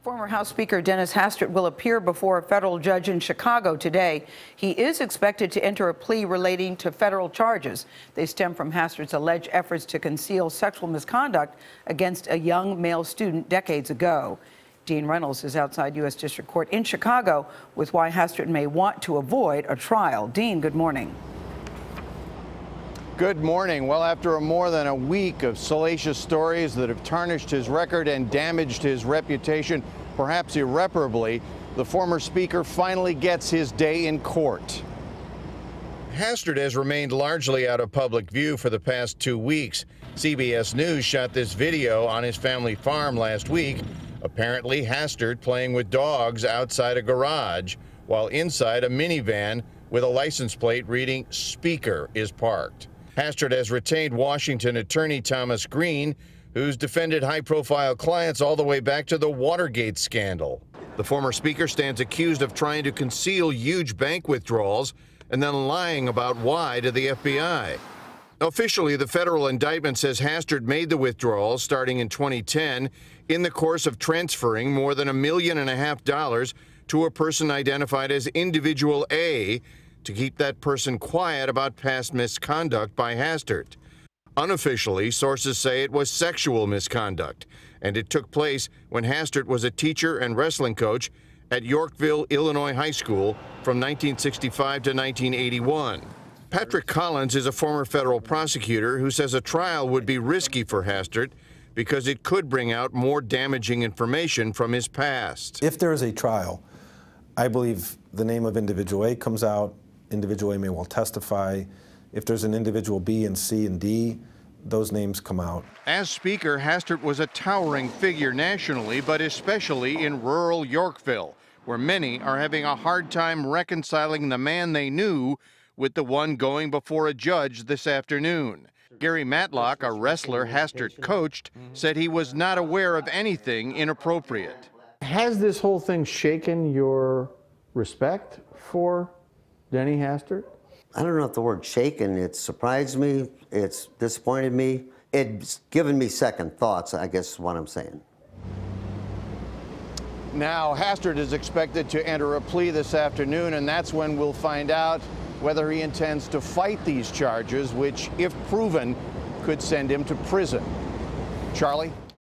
Former House Speaker Dennis Hastert will appear before a federal judge in Chicago today. He is expected to enter a plea relating to federal charges. They stem from Hastert's alleged efforts to conceal sexual misconduct against a young male student decades ago. Dean Reynolds is outside U.S. District Court in Chicago with why Hastert may want to avoid a trial. Dean, good morning. Good morning. Well, after more than a week of salacious stories that have tarnished his record and damaged his reputation, perhaps irreparably, the former speaker finally gets his day in court. Hastert has remained largely out of public view for the past 2 weeks. CBS News shot this video on his family farm last week. Apparently, Hastert playing with dogs outside a garage, while inside a minivan with a license plate reading "Speaker" is parked. Hastert has retained Washington attorney Thomas Green, who's defended high-profile clients all the way back to the Watergate scandal. The former speaker stands accused of trying to conceal huge bank withdrawals and then lying about why to the FBI. Officially, the federal indictment says Hastert made the withdrawals starting in 2010 in the course of transferring more than $1.5 million to a person identified as Individual A, to keep that person quiet about past misconduct by Hastert. Unofficially, sources say it was sexual misconduct, and it took place when Hastert was a teacher and wrestling coach at Yorkville, Illinois High School from 1965 to 1981. Patrick Collins is a former federal prosecutor who says a trial would be risky for Hastert because it could bring out more damaging information from his past. If there is a trial, I believe the name of Individual A comes out. Individual A may well testify. If there's an Individual B and C and D, those names come out. As Speaker, Hastert was a towering figure nationally, but especially in rural Yorkville, where many are having a hard time reconciling the man they knew with the one going before a judge this afternoon. Gary Matlock, a wrestler Hastert coached, said he was not aware of anything inappropriate. Has this whole thing shaken your respect for Denny Hastert? I don't know if the word shaken, it surprised me, it's disappointed me, it's given me second thoughts, I guess is what I'm saying. Now, Hastert is expected to enter a plea this afternoon, and that's when we'll find out whether he intends to fight these charges, which, if proven, could send him to prison. Charlie?